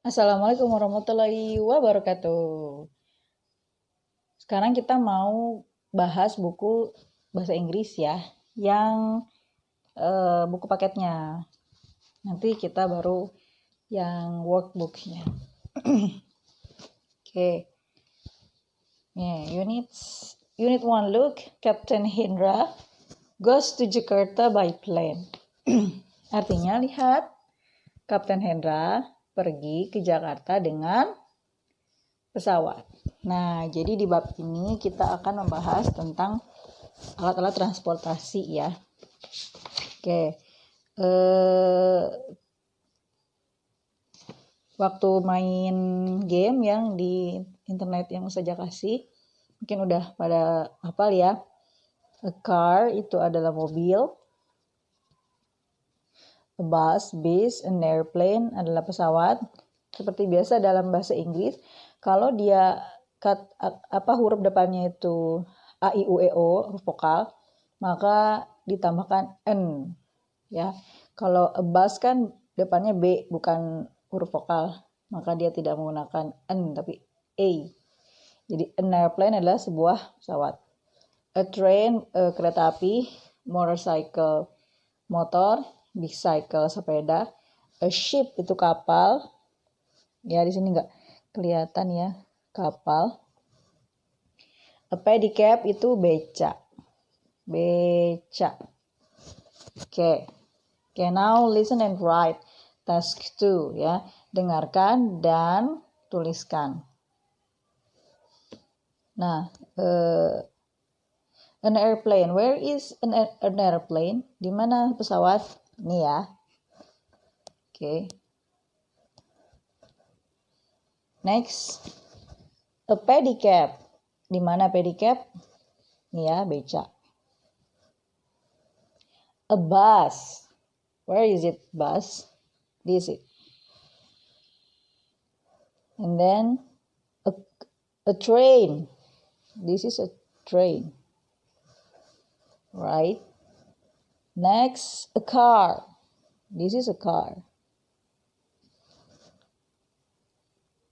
Assalamualaikum warahmatullahi wabarakatuh. Sekarang kita mau bahas buku bahasa Inggris ya, yang buku paketnya. Nanti kita baru yang workbooknya. Oke. Unit 1 look, Captain Hendra goes to Jakarta by plane. Artinya lihat, Kapten Hendra pergi ke Jakarta dengan pesawat. Nah, jadi di bab ini kita akan membahas tentang alat-alat transportasi ya. Oke. Waktu main game yang di internet yang saja kasih, mungkin udah pada hafal ya. A car itu adalah mobil. A bus, bis, an airplane adalah pesawat. Seperti biasa dalam bahasa Inggris, kalau dia huruf depannya itu A, I, U, E, O, huruf vokal, maka ditambahkan N. Ya, kalau a bus kan depannya B, bukan huruf vokal, maka dia tidak menggunakan N, tapi A. Jadi an airplane adalah sebuah pesawat. A train, kereta api. Motorcycle, motor. Bicycle, sepeda. A ship itu kapal. Ya, di sini nggak kelihatan ya, kapal. A pedicab itu beca. Beca. Oke. Now listen and write. Task 2 ya. Dengarkan dan tuliskan. Nah, an airplane. Where is an airplane? Di mana pesawat? Ini ya. Oke. Next. A pedicab. Di mana pedicab? Ini ya, beca. A bus. Where is it, bus? This is it. And then a train. This is a train. Right? Next, a car. This is a car.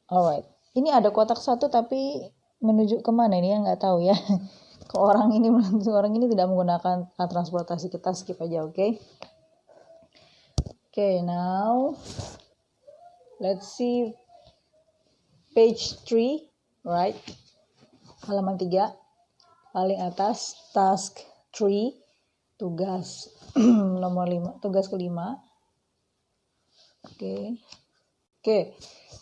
Alright. Ini ada kotak satu tapi menuju kemana ini ya, nggak tahu ya. Ke orang ini tidak menggunakan transportasi, kita skip aja, oke? Okay, now let's see page 3, right? Halaman 3, paling atas, task 3, tugas nomor 5, tugas kelima. Oke,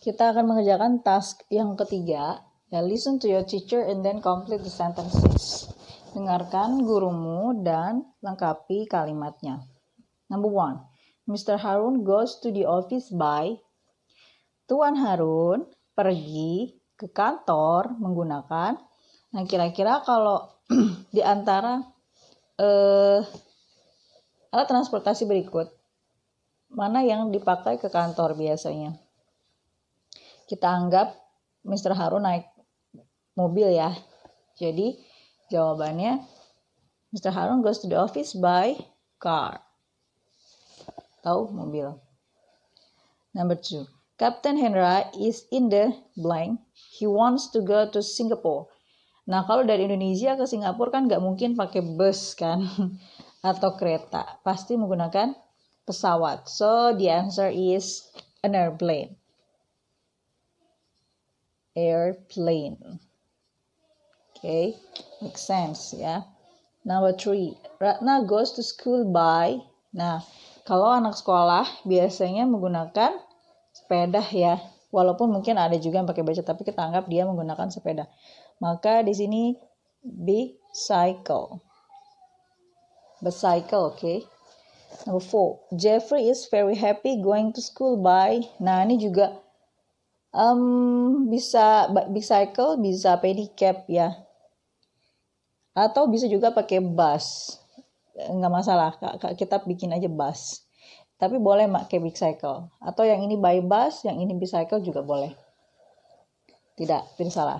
kita akan mengerjakan task yang ketiga. Ya, listen to your teacher and then complete the sentences. Dengarkan gurumu dan lengkapi kalimatnya. Number 1. Mr. Harun goes to the office by. Tuan Harun pergi ke kantor menggunakan. Nah, kira-kira kalau di antara alat transportasi berikut, mana yang dipakai ke kantor biasanya? Kita anggap Mr. Harun naik mobil ya. Jadi jawabannya Mr. Harun goes to the office by car. Tahu, mobil. Number 2. Captain Hendra is in the blank. He wants to go to Singapore. Nah, kalau dari Indonesia ke Singapura kan nggak mungkin pakai bus kan atau kereta. Pasti menggunakan pesawat. So, the answer is an airplane. Airplane. Okay, makes sense ya. Number 3. Ratna goes to school by. Nah, kalau anak sekolah biasanya menggunakan sepeda ya. Walaupun mungkin ada juga yang pakai beca, tapi kita anggap dia menggunakan sepeda. Maka di sini bicycle. Bicycle, okay. Number 4. Jeffrey is very happy going to school by. Nah, ini juga bisa bicycle, bisa pedicab ya. Atau bisa juga pakai bus. Nggak masalah, kita bikin aja bus. Tapi boleh pakai bicycle. Atau yang ini by bus, yang ini bicycle juga boleh. Tidak salah.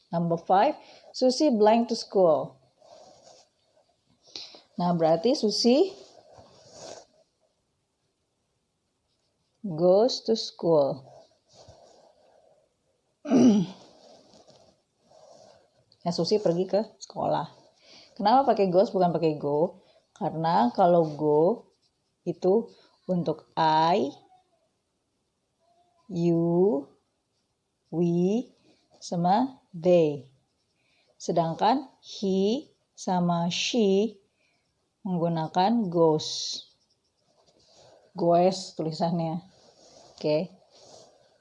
Number 5. Susie blank to school. Nah, berarti Susie goes to school. Ya, Susi pergi ke sekolah. Kenapa pakai goes bukan pakai go? Karena kalau go itu untuk I, you, we, sama they. Sedangkan he sama she menggunakan goes. Goes tulisannya. Oke.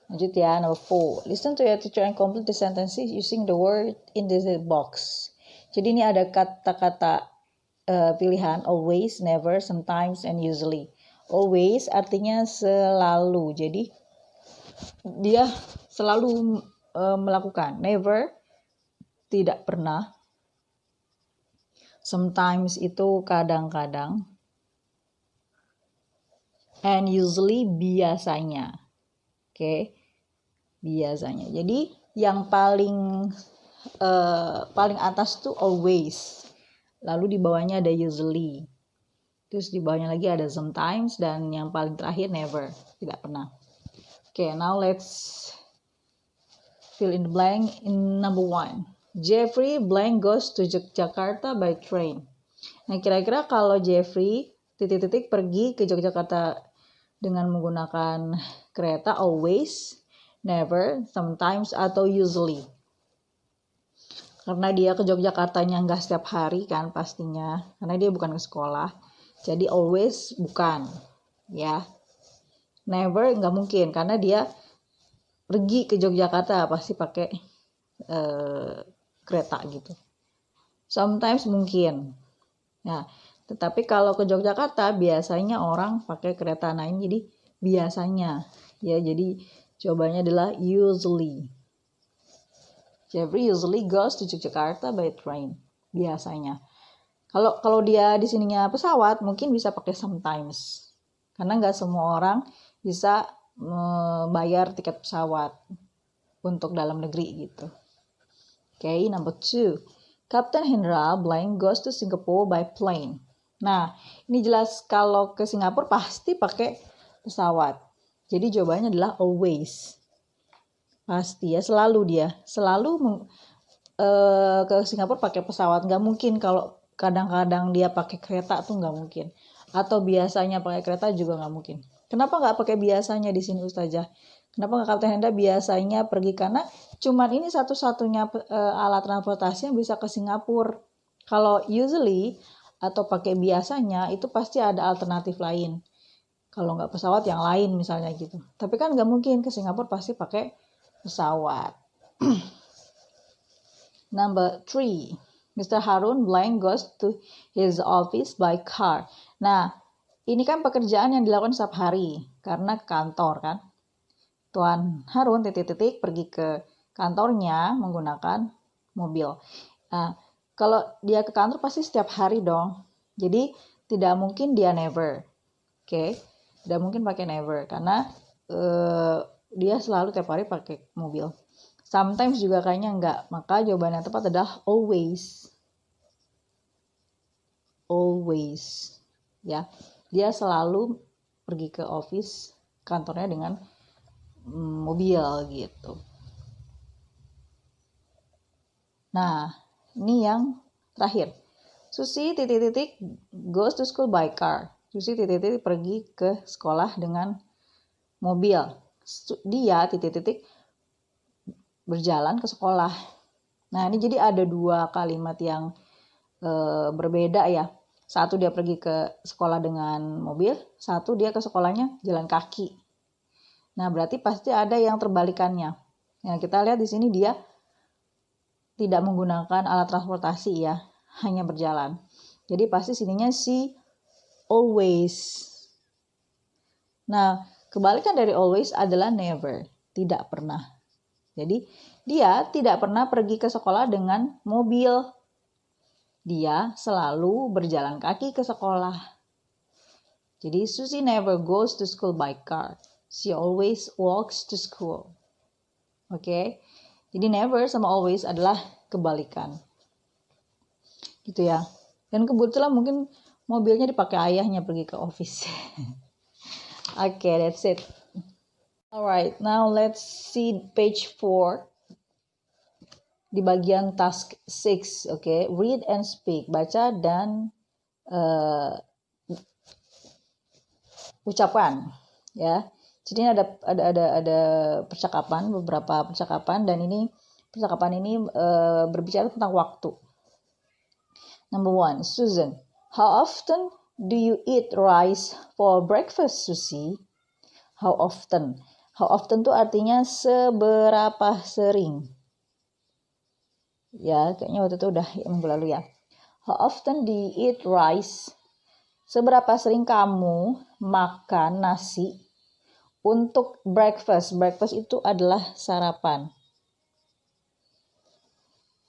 Lanjut ya, number 4. Listen to your teacher and complete the sentences using the word in the box. Jadi ini ada kata-kata pilihan always, never, sometimes, and usually. Always artinya selalu. Jadi dia selalu melakukan. Never, tidak pernah. Sometimes itu kadang-kadang. And usually biasanya. Oke. Biasanya. Jadi yang paling atas tuh always. Lalu di bawahnya ada usually. Terus di bawahnya lagi ada sometimes dan yang paling terakhir never, tidak pernah. Okay, now let's fill in the blank in number 1. Jeffrey blank goes to Jakarta by train. Nah, kira-kira kalau Jeffrey titik-titik pergi ke Yogyakarta dengan menggunakan kereta always, never, sometimes, atau usually. Karena dia ke Yogyakartanya nggak setiap hari kan pastinya. Karena dia bukan ke sekolah. Jadi always bukan. Ya. Never nggak mungkin. Karena dia pergi ke Yogyakarta pasti pakai kereta gitu. Sometimes mungkin. Nah, tetapi kalau ke Yogyakarta biasanya orang pakai kereta lain. Jadi biasanya. Ya, jadi jawabannya adalah usually. Jeffrey usually goes to Jakarta by train. Biasanya. Kalau dia di sininya pesawat, mungkin bisa pakai sometimes. Karena nggak semua orang bisa membayar tiket pesawat untuk dalam negeri gitu. Okay, number 2. Captain Hendra blank goes to Singapore by plane. Nah, ini jelas kalau ke Singapura pasti pakai pesawat. Jadi jawabannya adalah always. Pasti ya, selalu dia. Selalu ke Singapura pakai pesawat. Nggak mungkin kalau kadang-kadang dia pakai kereta tuh nggak mungkin. Atau biasanya pakai kereta juga nggak mungkin. Kenapa nggak pakai biasanya di sini Ustazah? Kenapa nggak Kapten Hendra biasanya pergi? Karena cuman ini satu-satunya alat transportasi yang bisa ke Singapura. Kalau usually atau pakai biasanya itu pasti ada alternatif lain. Kalau nggak pesawat yang lain misalnya gitu. Tapi kan nggak mungkin ke Singapura pasti pakai pesawat. Number 3. Mr. Harun blank goes to his office by car. Nah, ini kan pekerjaan yang dilakukan setiap hari karena kantor kan. Tuan Harun titik-titik pergi ke kantornya menggunakan mobil. Nah, kalau dia ke kantor pasti setiap hari dong. Jadi tidak mungkin dia never. Oke. Tidak mungkin pakai never karena dia selalu tiap hari pakai mobil. Sometimes juga kayaknya enggak. Maka jawaban yang tepat adalah always. Always. Ya. Dia selalu pergi ke office kantornya dengan mobil gitu. Nah, ini yang terakhir. Susi titik-titik goes to school by car. Susi titik-titik pergi ke sekolah dengan mobil. Dia titik-titik berjalan ke sekolah. Nah, ini jadi ada dua kalimat yang berbeda ya. Satu dia pergi ke sekolah dengan mobil, satu dia ke sekolahnya jalan kaki. Nah, berarti pasti ada yang terbalikannya. Nah, kita lihat di sini dia tidak menggunakan alat transportasi ya, hanya berjalan. Jadi pasti sininya si always. Nah, kebalikan dari always adalah never, tidak pernah. Jadi dia tidak pernah pergi ke sekolah dengan mobil. Dia selalu berjalan kaki ke sekolah. Jadi Susie never goes to school by car. She always walks to school. Oke. Jadi never sama always adalah kebalikan. Gitu ya. Dan kebetulan mungkin mobilnya dipakai ayahnya pergi ke office. Okay, that's it. Alright, now let's see page 4. di bagian task 6, oke. Read and speak, baca dan ucapan, ya. Jadi ini ada percakapan, beberapa percakapan, dan ini percakapan ini berbicara tentang waktu. Number 1, Susan, how often do you eat rice for breakfast, Susie? How often? How often tuh artinya seberapa sering. Ya, kayaknya waktu itu udah minggu lalu ya. How often do you eat rice? Seberapa sering kamu makan nasi untuk breakfast? Breakfast itu adalah sarapan.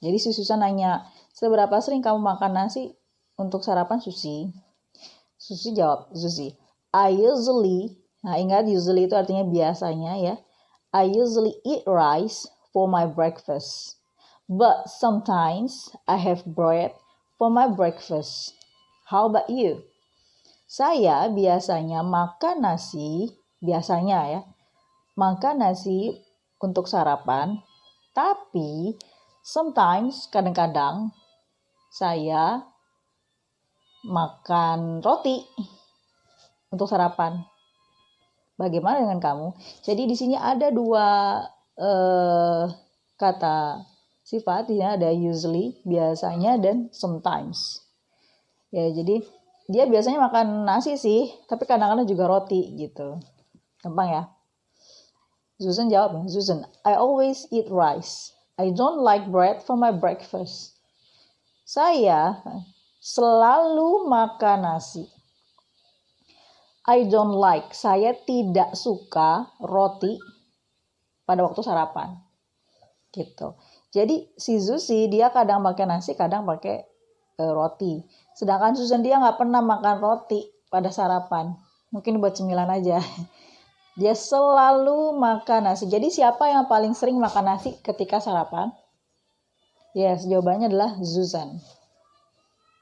Jadi si Susan nanya, seberapa sering kamu makan nasi untuk sarapan, Susi? Susi jawab, Susi, I usually, nah ingat usually itu artinya biasanya ya. I usually eat rice for my breakfast. But sometimes I have bread for my breakfast. How about you? Saya biasanya makan nasi, makan nasi untuk sarapan, tapi sometimes, kadang-kadang, saya makan roti untuk sarapan. Bagaimana dengan kamu? Jadi di sini ada dua kata sifat, di sini ada usually, biasanya, dan sometimes. Ya, jadi dia biasanya makan nasi sih, tapi kadang-kadang juga roti gitu. Gampang ya? Susan jawab, Susan, I always eat rice. I don't like bread for my breakfast. Saya selalu makan nasi. I don't like, saya tidak suka roti pada waktu sarapan. Gitu. Jadi si Susi dia kadang pakai nasi, kadang pakai roti. Sedangkan Susan dia nggak pernah makan roti pada sarapan. Mungkin buat cemilan aja. Dia selalu makan nasi. Jadi siapa yang paling sering makan nasi ketika sarapan? Yes, jawabannya adalah Susan.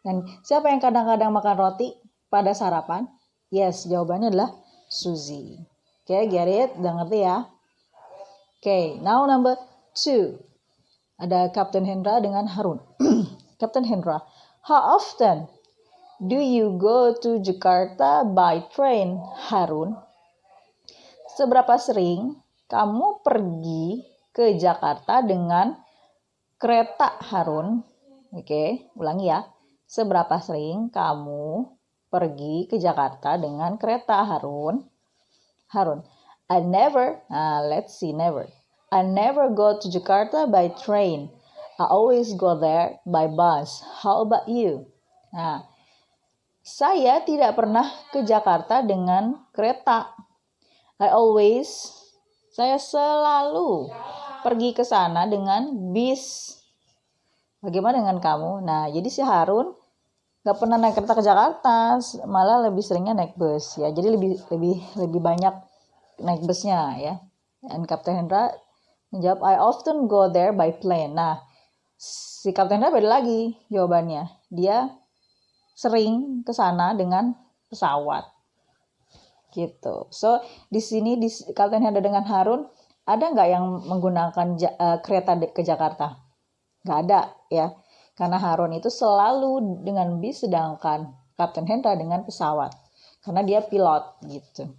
Dan siapa yang kadang-kadang makan roti pada sarapan? Yes, jawabannya adalah Suzy. Okay, get it? Udah ngerti ya? Okay, now number 2. Ada Kapten Hendra dengan Harun. Kapten Hendra, how often do you go to Jakarta by train, Harun? Seberapa sering kamu pergi ke Jakarta dengan kereta, Harun? Oke, ulangi ya. Seberapa sering kamu pergi ke Jakarta dengan kereta, Harun? Harun, I never go to Jakarta by train. I always go there by bus. How about you? Nah, saya tidak pernah ke Jakarta dengan kereta. Saya selalu pergi ke sana dengan bis. Bagaimana dengan kamu? Nah, jadi si Harun gak pernah naik kereta ke Jakarta, malah lebih seringnya naik bus ya. Jadi lebih banyak naik busnya ya. Dan Kapten Hendra menjawab, I often go there by plane. Nah, si Kapten Hendra beda lagi jawabannya. Dia sering ke sana dengan pesawat. Gitu. So, di sini di Kapten Hendra dengan Harun, ada nggak yang menggunakan kereta ke Jakarta? Nggak ada ya. Karena Harun itu selalu dengan bis, sedangkan Kapten Hendra dengan pesawat. Karena dia pilot gitu.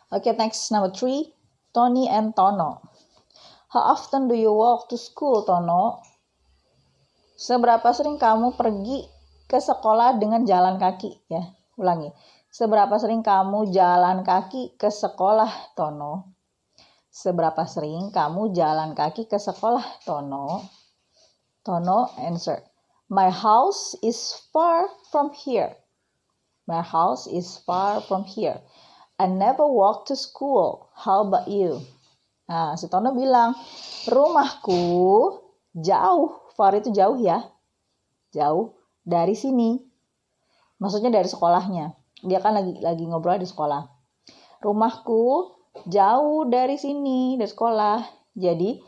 Okay, next, number 3. Tony and Tono. How often do you walk to school, Tono? Seberapa sering kamu pergi ke sekolah dengan jalan kaki? Ya, ulangi. Seberapa sering kamu jalan kaki ke sekolah, Tono? Seberapa sering kamu jalan kaki ke sekolah, Tono? Tono answer, my house is far from here. My house is far from here. I never walk to school. How about you? Nah, si Tono bilang, rumahku jauh. Far itu jauh ya. Jauh dari sini. Maksudnya dari sekolahnya. Dia kan lagi ngobrol di sekolah. Rumahku jauh dari sini, dari sekolah. Jadi,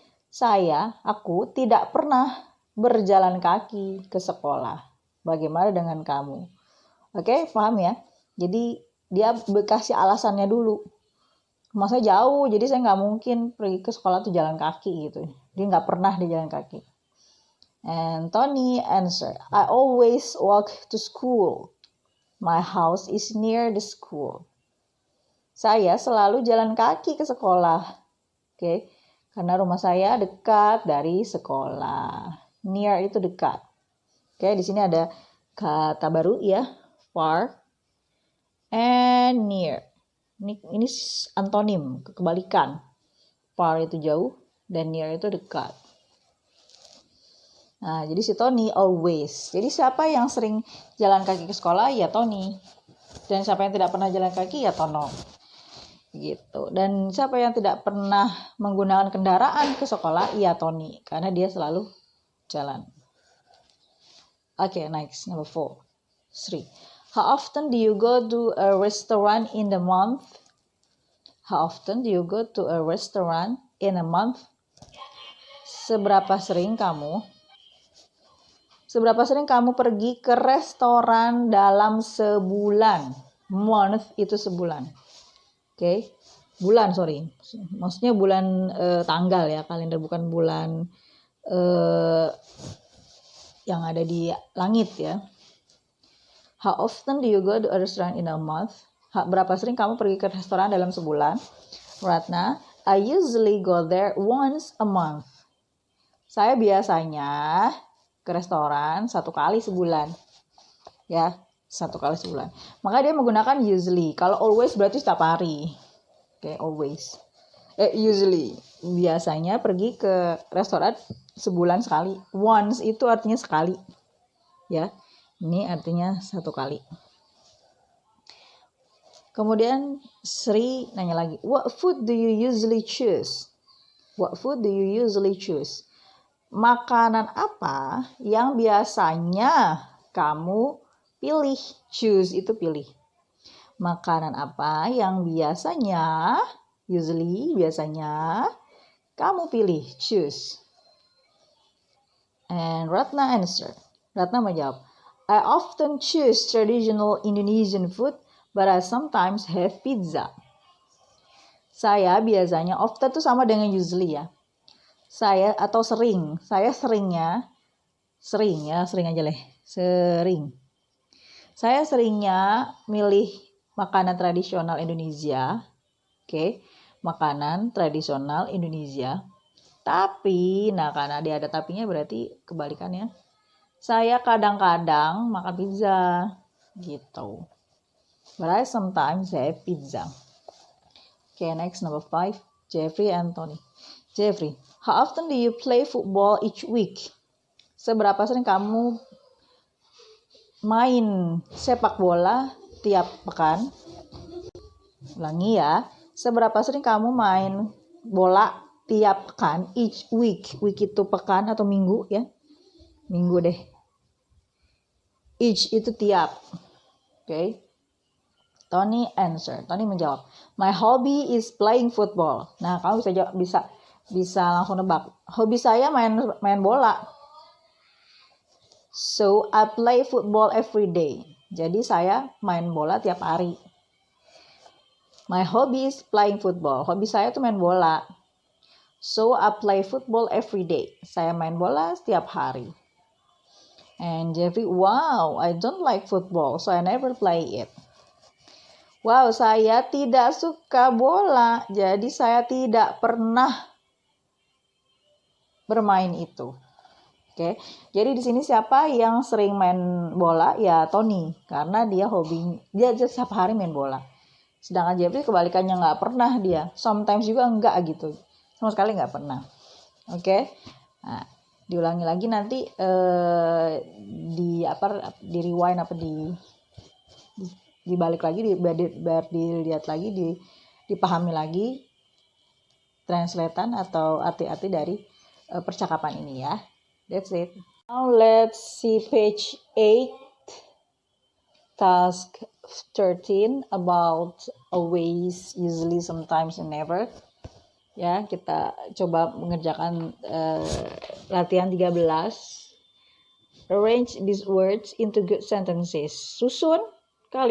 aku tidak pernah berjalan kaki ke sekolah. Bagaimana dengan kamu? Oke, paham ya? Jadi, dia kasih alasannya dulu. Rumah saya jauh, jadi saya nggak mungkin pergi ke sekolah tuh jalan kaki gitu. Dia nggak pernah dia jalan kaki. And Tony answer, I always walk to school. My house is near the school. Saya selalu jalan kaki ke sekolah. Oke, karena rumah saya dekat dari sekolah. Near itu dekat. Oke, di sini ada kata baru ya, far and near. Ini antonim, kebalikan. Far itu jauh dan near itu dekat. Nah, jadi si Tony always. Jadi siapa yang sering jalan kaki ke sekolah? Ya Tony. Dan siapa yang tidak pernah jalan kaki? Ya Tono. Gitu. Dan siapa yang tidak pernah menggunakan kendaraan ke sekolah? Ya Tony. Karena dia selalu jalan. Okay, next. Number 3. How often do you go to a restaurant in the month? How often do you go to a restaurant in a month? Seberapa sering kamu pergi ke restoran dalam sebulan? Month itu sebulan. Oke. Bulan, sorry. Maksudnya bulan tanggal ya, kalender, bukan bulan yang ada di langit ya. How often do you go to a restaurant in a month? Berapa sering kamu pergi ke restoran dalam sebulan? Ratna, I usually go there once a month. Saya biasanya ke restoran 1 kali sebulan. Ya, 1 kali sebulan. Maka dia menggunakan usually. Kalau always berarti setiap hari. Oke, always. Usually. Biasanya pergi ke restoran sebulan sekali. Once itu artinya sekali. Ya, ini artinya 1 kali. Kemudian Sri nanya lagi, what food do you usually choose? What food do you usually choose? Makanan apa yang biasanya kamu pilih? Choose itu pilih. Makanan apa yang biasanya, usually, biasanya kamu pilih? Choose. And Ratna answer. Ratna menjawab, I often choose traditional Indonesian food, but I sometimes have pizza. Saya biasanya, often itu sama dengan usually ya. Saya seringnya, sering Saya seringnya milih makanan tradisional Indonesia. Oke, makanan tradisional Indonesia. Tapi, karena dia ada tapinya berarti kebalikannya. Saya kadang-kadang makan pizza gitu. But I sometimes have pizza. Okay, next number 5, Jeffrey and Tony. Jeffrey, how often do you play football each week? Seberapa sering kamu main sepak bola tiap pekan? Ulangi ya. Seberapa sering kamu main bola tiap pekan? Each week. Week itu pekan atau minggu ya? Minggu deh. Each itu tiap. Okay. Tony answer. Tony menjawab, my hobby is playing football. Nah, kamu bisa langsung nebak. Hobi saya main bola. So, I play football every day. Jadi saya main bola tiap hari. My hobby is playing football. Hobi saya tuh main bola. So, I play football every day. Saya main bola setiap hari. And Jeffrey, wow, I don't like football, so I never play it. Wow, saya tidak suka bola, jadi saya tidak pernah bermain itu. Oke, jadi di sini siapa yang sering main bola? Ya Tony, karena dia setiap hari main bola. Sedangkan Jeffrey kebalikannya, nggak pernah dia. Sometimes juga enggak gitu, sama sekali nggak pernah. Oke, nah diulangi lagi nanti di rewind dibalik lagi, biar dilihat lagi, dipahami lagi translatean atau arti-arti dari percakapan ini ya. That's it. Now let's see page 8, task 13 about always, usually, sometimes, and never. Ya, kita coba mengerjakan latihan 13. Arrange these words into good sentences. Susun kata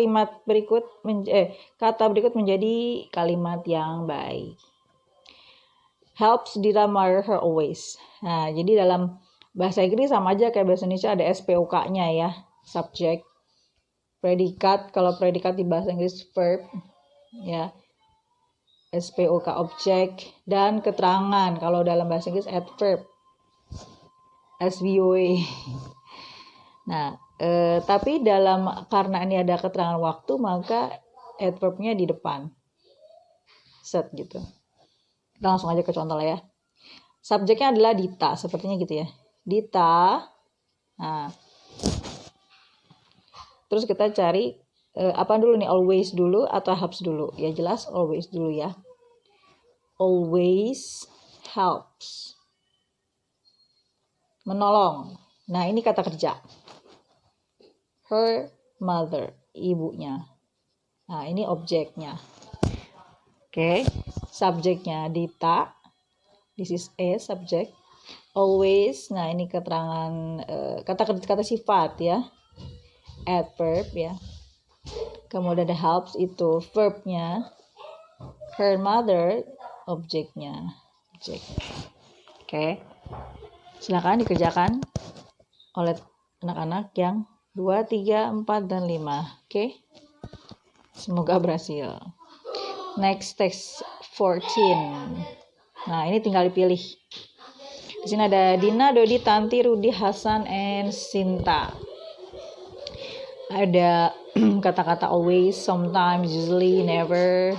berikut menjadi kalimat yang baik. helps Dina marry her always. Nah, jadi dalam bahasa Inggris sama aja kayak bahasa Indonesia, ada SPOK-nya ya, subject, predikat. Kalau predikat di bahasa Inggris verb, ya, SPOK object, dan keterangan. Kalau dalam bahasa Inggris adverb, SVOA. Nah, tapi karena ini ada keterangan waktu, maka adverbnya di depan. Set gitu. Kita langsung aja ke contoh lah ya. Subjeknya adalah Dita, sepertinya gitu ya. Dita. Nah, terus kita cari apa dulu nih, always dulu atau helps dulu? Ya jelas always dulu ya. Always helps. Menolong. Nah, ini kata kerja. Her mother, ibunya. Nah, ini objeknya. Oke, subjeknya Dita. This is a subject. Always, nah ini keterangan kata sifat ya. Adverb ya. Kemudian ada helps itu verbnya. Her mother, objeknya. Objek. Oke. Silakan dikerjakan oleh anak-anak yang 2, 3, 4, dan 5. Oke. Semoga berhasil. Next, text 14. Nah, ini tinggal dipilih. Di sini ada Dina, Dodi, Tanti, Rudi, Hasan, and Sinta. Ada kata-kata always, sometimes, usually, never,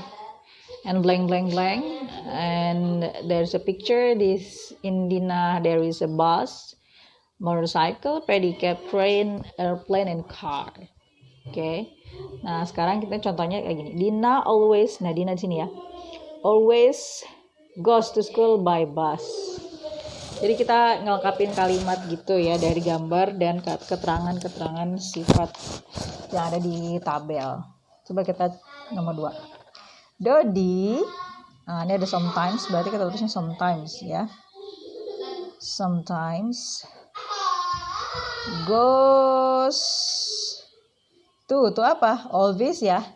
and blank, blank, blank. And there's a picture. In Dina, there is a bus, motorcycle, pedicab, train, airplane, and car. Oke. Nah, sekarang kita contohnya kayak gini. Dina always, nah Dina di sini ya. Always goes to school by bus. Jadi kita ngelengkapin kalimat gitu ya dari gambar dan keterangan-keterangan sifat yang ada di tabel. Coba kita nomor 2. Dodi, nah ini ada sometimes, berarti kita tulisnya sometimes ya. Sometimes goes tuh apa? Always ya.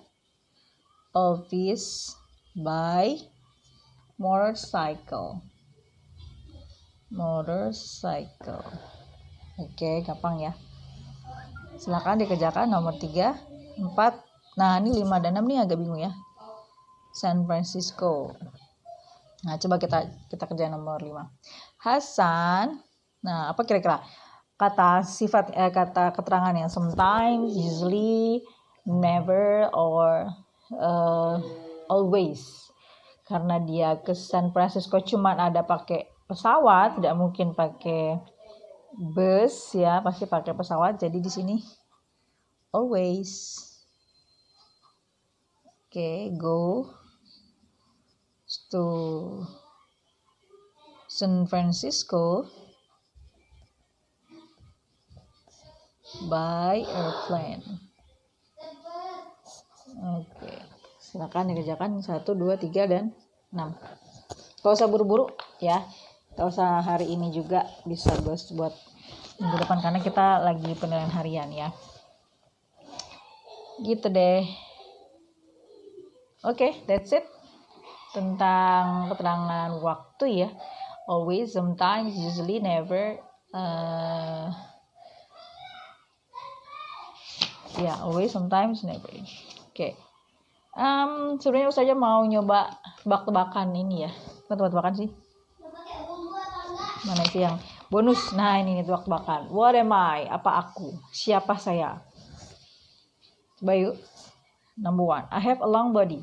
Always by motorcycle. Oke, gampang ya. Silakan dikerjakan nomor 3, 4. Nah, ini 5 dan 6 nih agak bingung ya. San Francisco. Nah, coba kita kerjain nomor 5. Hasan. Nah, apa kira-kira? Kata sifat kata keterangan yang sometimes, usually, never, or always. Karena dia ke San Francisco cuman ada pakai pesawat, tidak mungkin pakai bus ya, pasti pakai pesawat. Jadi di sini always. Oke, go to San Francisco by airplane. Oke. Silakan dikerjakan 1, 2, 3, dan 6. Gak usah buru-buru ya. Gak usah hari ini juga, bisa buat minggu depan karena kita lagi penilaian harian ya. Gitu deh. Oke, that's it. Tentang keterangan waktu ya. Always, sometimes, usually, never. Always, sometimes, never. Oke. Sebenarnya saja mau nyoba tebak-tebakan ini ya. Bukan tebak-tebakan sih. Mana sih yang bonus? Nah, ini nih tebak-tebakan. What am I? Apa aku? Siapa saya? Coba yuk. Number 1. I have a long body.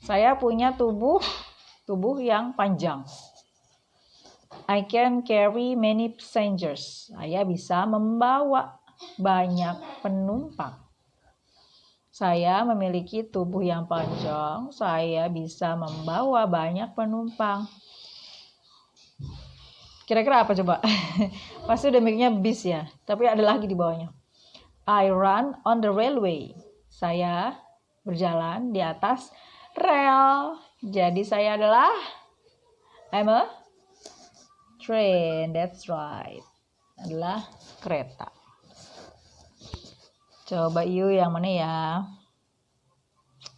Saya punya tubuh yang panjang. I can carry many passengers. Saya bisa membawa banyak penumpang. Saya memiliki tubuh yang panjang, saya bisa membawa banyak penumpang. Kira-kira apa coba? Pasti udah mikirnya bis ya, tapi ada lagi di bawahnya. I run on the railway. Saya berjalan di atas rel. Jadi saya adalah I'm a train. That's right. Adalah kereta. Coba yuk yang mana ya?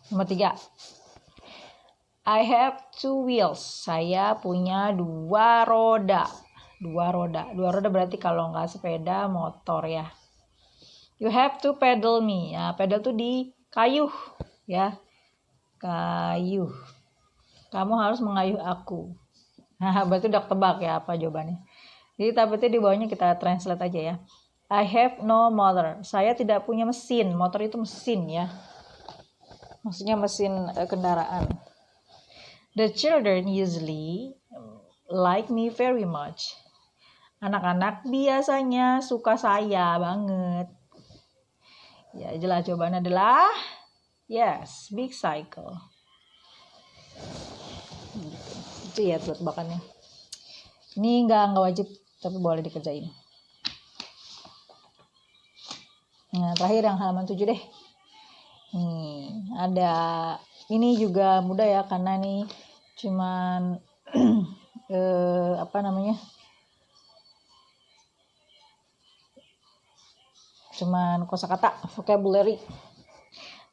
Nomor 3. I have two wheels. Saya punya dua roda. Dua roda berarti kalau nggak sepeda, motor ya. You have to pedal me. Ya, pedal tuh di kayuh ya. Kayuh. Kamu harus mengayuh aku. Nah, berarti udah tebak ya apa jawabannya. Jadi tapi di bawahnya kita translate aja ya. I have no motor. Saya tidak punya mesin. Motor itu mesin ya. Maksudnya mesin kendaraan. The children usually like me very much. Anak-anak biasanya suka saya banget. Ya, jelas jawabannya adalah yes, big cycle. Itu ya buat bakannya. Ini nggak wajib, tapi boleh dikerjain. Nah, terakhir yang halaman 7 deh. Nih, ada ini juga mudah ya karena nih cuman cuman kosakata, vocabulary.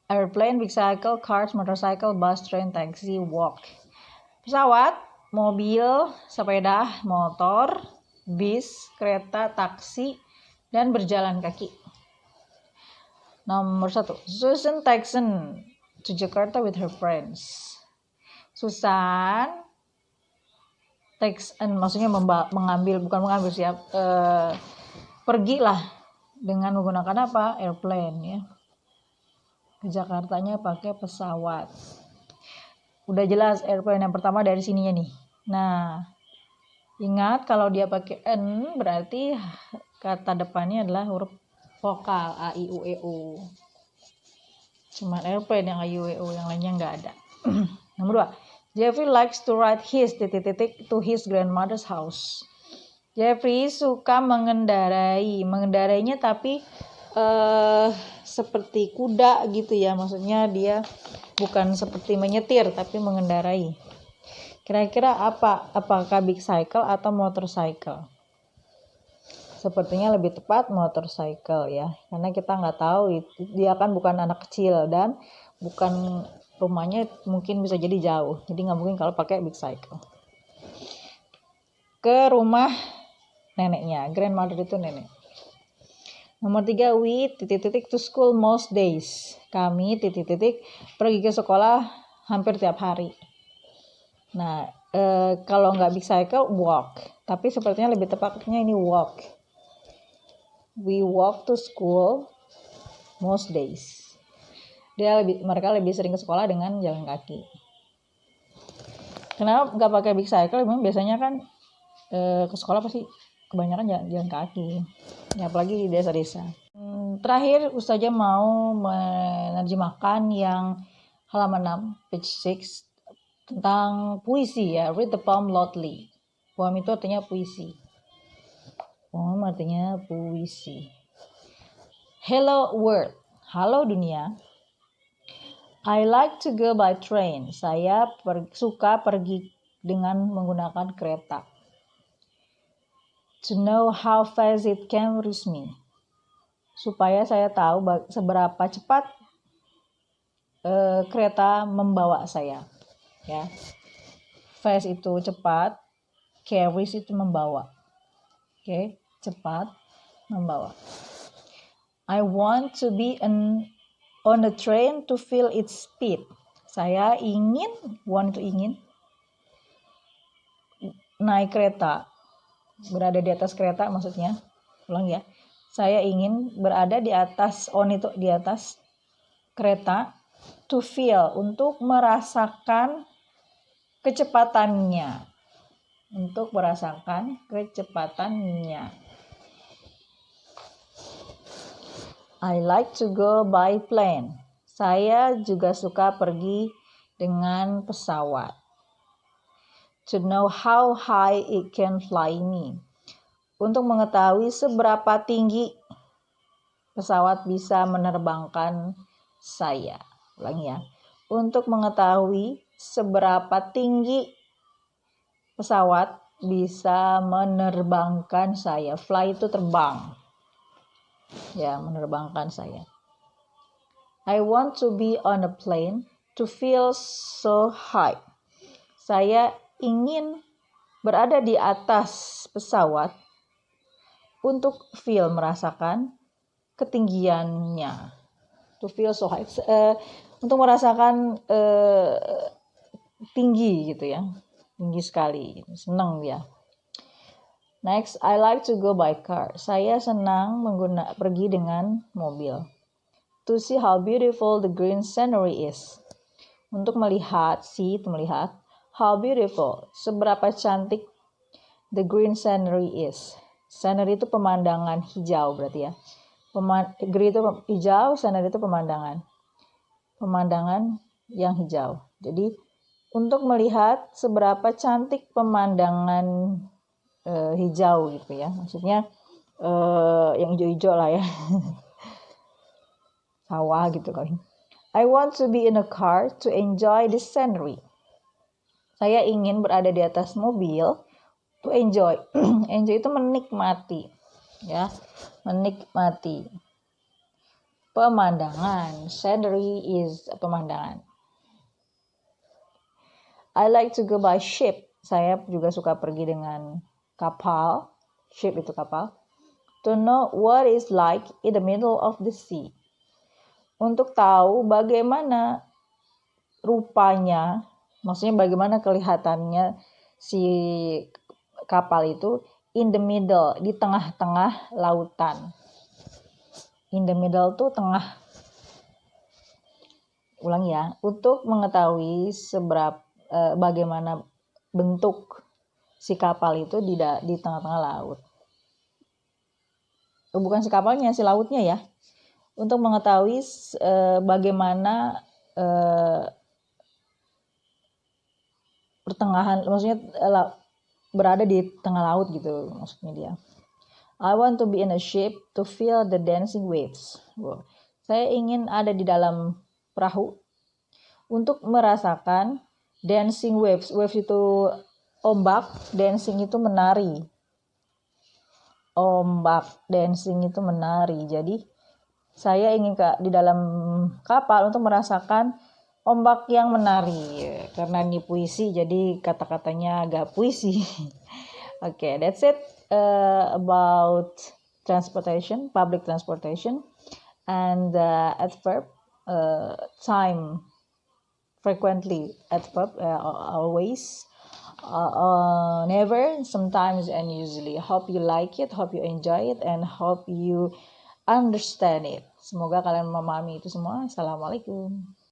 Airplane, big cycle, cars, motorcycle, bus, train, taxi, walk. Pesawat, mobil, sepeda, motor, bis, kereta, taksi, dan berjalan kaki. Nomor 1. Susan Texan to Jakarta with her friends. Susan Texan maksudnya pergilah dengan menggunakan apa? Airplane ya. Ke Jakartanya pakai pesawat. Udah jelas airplane yang pertama dari sininya nih. Nah, ingat kalau dia pakai N berarti kata depannya adalah huruf vokal A, I, U, E, U. Cuman airplane yang A, I, U, E, U, yang lainnya nggak ada. Nomor 2. Jeffrey likes to ride his to his grandmother's house. Jeffrey suka mengendarainya tapi seperti kuda gitu ya, maksudnya dia bukan seperti menyetir tapi mengendarai. Kira-kira apakah big cycle atau motorcycle? Sepertinya lebih tepat motorcycle ya, karena kita nggak tahu dia kan bukan anak kecil dan bukan rumahnya mungkin bisa jadi jauh, jadi nggak mungkin kalau pakai big cycle. Ke rumah neneknya, grandmother itu nenek. Nomor 3, we to school most days. Kami pergi ke sekolah hampir tiap hari. Nah, kalau nggak big cycle, walk. Tapi sepertinya lebih tepatnya ini walk. We walk to school most days. Mereka lebih sering ke sekolah dengan jalan kaki. Kenapa nggak pakai big cycle? Memang biasanya kan ke sekolah pasti kebanyakan jalan kaki. Ya, apalagi di desa-desa. Terakhir, Ustazah mau menerjemahkan yang halaman 6, page 6, tentang puisi ya. Read the poem loudly. Poem itu artinya puisi. Poem artinya puisi. Hello world. Halo dunia. I like to go by train. Saya suka pergi dengan menggunakan kereta. To know how fast it can reach me. Supaya saya tahu seberapa cepat kereta membawa saya. Ya. Fast itu cepat, carries itu membawa. Oke, cepat membawa. I want to be on the train to feel its speed. Saya ingin naik kereta. Berada di atas kereta maksudnya. Ulang ya. Saya ingin berada di atas kereta to feel, untuk merasakan kecepatannya. I like to go by plane. Saya juga suka pergi dengan pesawat. To know how high it can fly me. Untuk mengetahui seberapa tinggi pesawat bisa menerbangkan saya. Ulangi ya. Untuk mengetahui seberapa tinggi pesawat bisa menerbangkan saya. Fly itu terbang. Ya, menerbangkan saya. I want to be on a plane to feel so high. Saya ingin berada di atas pesawat untuk merasakan ketinggiannya. To feel so high. Untuk merasakan tinggi gitu ya. Tinggi sekali. Senang dia. Next, I like to go by car. Saya senang pergi dengan mobil. To see how beautiful the green scenery is. Untuk melihat how beautiful, seberapa cantik the green scenery is. Scenery itu pemandangan hijau berarti ya. Green itu hijau, scenery itu pemandangan. Pemandangan yang hijau. Jadi untuk melihat seberapa cantik pemandangan hijau gitu ya. Maksudnya yang hijau-hijau lah ya. Sawah gitu kali. I want to be in a car to enjoy the scenery. Saya ingin berada di atas mobil to enjoy. Enjoy itu menikmati, ya, menikmati pemandangan. Scenery is pemandangan. I like to go by ship. Saya juga suka pergi dengan kapal. Ship itu kapal. To know what is like in the middle of the sea. Untuk tahu bagaimana rupanya, maksudnya bagaimana kelihatannya si kapal itu in the middle, di tengah-tengah lautan. In the middle tuh tengah. Ulang ya, untuk mengetahui bagaimana bentuk si kapal itu di tengah-tengah laut. Bukan si kapalnya, si lautnya ya. Untuk mengetahui bagaimana pertengahan, maksudnya berada di tengah laut gitu maksudnya dia. I want to be in a ship to feel the dancing waves. Wow. Saya ingin ada di dalam perahu untuk merasakan dancing waves. Waves itu ombak, dancing itu menari. Ombak, dancing itu menari. Jadi saya ingin di dalam kapal untuk merasakan ombak yang menari. Karena ini puisi, jadi kata-katanya agak puisi. Okay, that's it about transportation, public transportation, and adverb, time, frequently, adverb, always, never, sometimes, and usually. Hope you like it, hope you enjoy it, and hope you understand it. Semoga kalian memahami itu semua. Assalamualaikum.